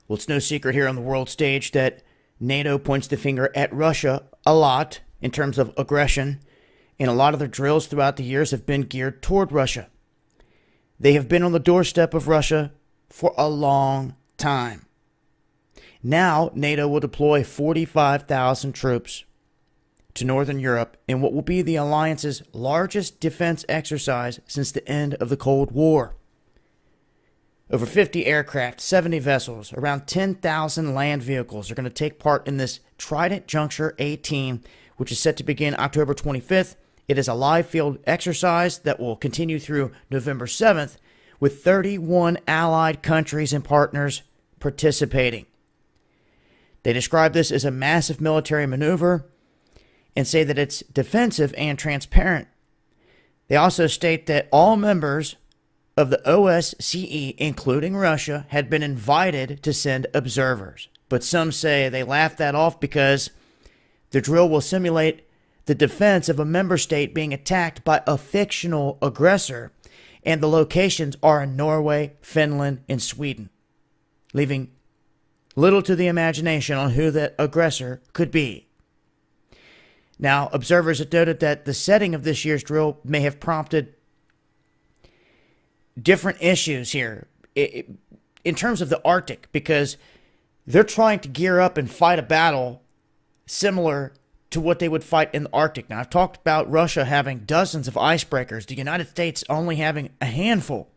Well, it's no secret here on the world stage that NATO points the finger at Russia a lot in terms of aggression, and a lot of their drills throughout the years have been geared toward Russia. They have been on the doorstep of Russia for a long time. Now, NATO will deploy 45,000 troops to Northern Europe in what will be the alliance's largest defense exercise since the end of the Cold War. Over 50 aircraft, 70 vessels, around 10,000 land vehicles are going to take part in this Trident Juncture 18, which is set to begin October 25th. It is a live field exercise that will continue through November 7th, with 31 allied countries and partners participating. They describe this as a massive military maneuver and say that it's defensive and transparent. They also state that all members of the OSCE, including Russia, had been invited to send observers. But some say they laughed that off because the drill will simulate the defense of a member state being attacked by a fictional aggressor, and the locations are in Norway, Finland, and Sweden, leaving little to the imagination on who that aggressor could be. Now, observers have noted that the setting of this year's drill may have prompted different issues here in terms of the Arctic, because they're trying to gear up and fight a battle similar to what they would fight in the Arctic. Now, I've talked about Russia having dozens of icebreakers, the United States only having a handful.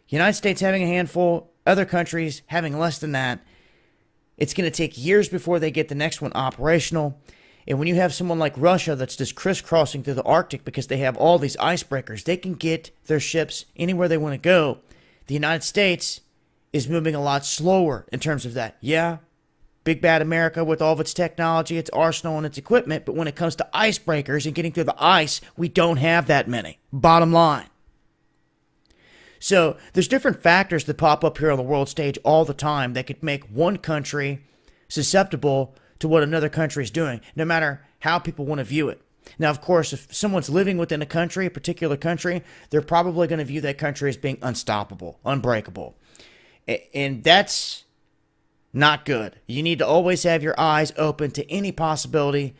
United States having a handful, other countries having less than that. It's going to take years before they get the next one operational. And when you have someone like Russia that's just crisscrossing through the Arctic because they have all these icebreakers, they can get their ships anywhere they want to go. The United States is moving a lot slower in terms of that. Yeah, big bad America with all of its technology, its arsenal, and its equipment, but when it comes to icebreakers and getting through the ice, we don't have that many. Bottom line. So there's different factors that pop up here on the world stage all the time that could make one country susceptible to what another country is doing, no matter how people want to view it. Now, of course, if someone's living within a country, a particular country, they're probably going to view that country as being unstoppable, unbreakable. And that's not good. You need to always have your eyes open to any possibility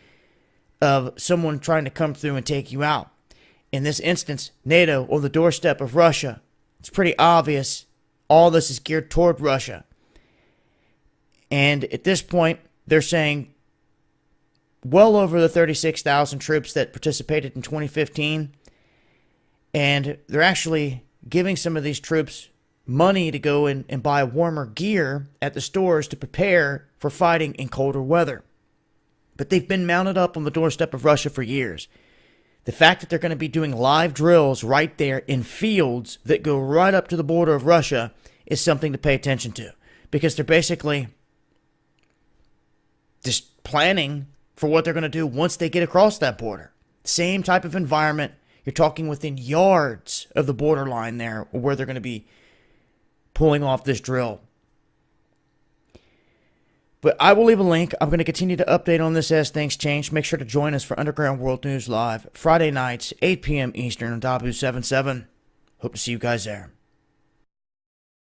of someone trying to come through and take you out. In this instance, NATO on the doorstep of Russia. It's pretty obvious all this is geared toward Russia. And at this point, they're saying well over the 36,000 troops that participated in 2015. And they're actually giving some of these troops money to go and buy warmer gear at the stores to prepare for fighting in colder weather. But they've been mounted up on the doorstep of Russia for years. The fact that they're going to be doing live drills right there in fields that go right up to the border of Russia is something to pay attention to, because they're basically just planning for what they're going to do once they get across that border. Same type of environment. You're talking within yards of the borderline there where they're going to be pulling off this drill. But I will leave a link. I'm going to continue to update on this as things change. Make sure to join us for Underground World News Live, Friday nights, 8 p.m. Eastern on Dabu 77. Hope to see you guys there.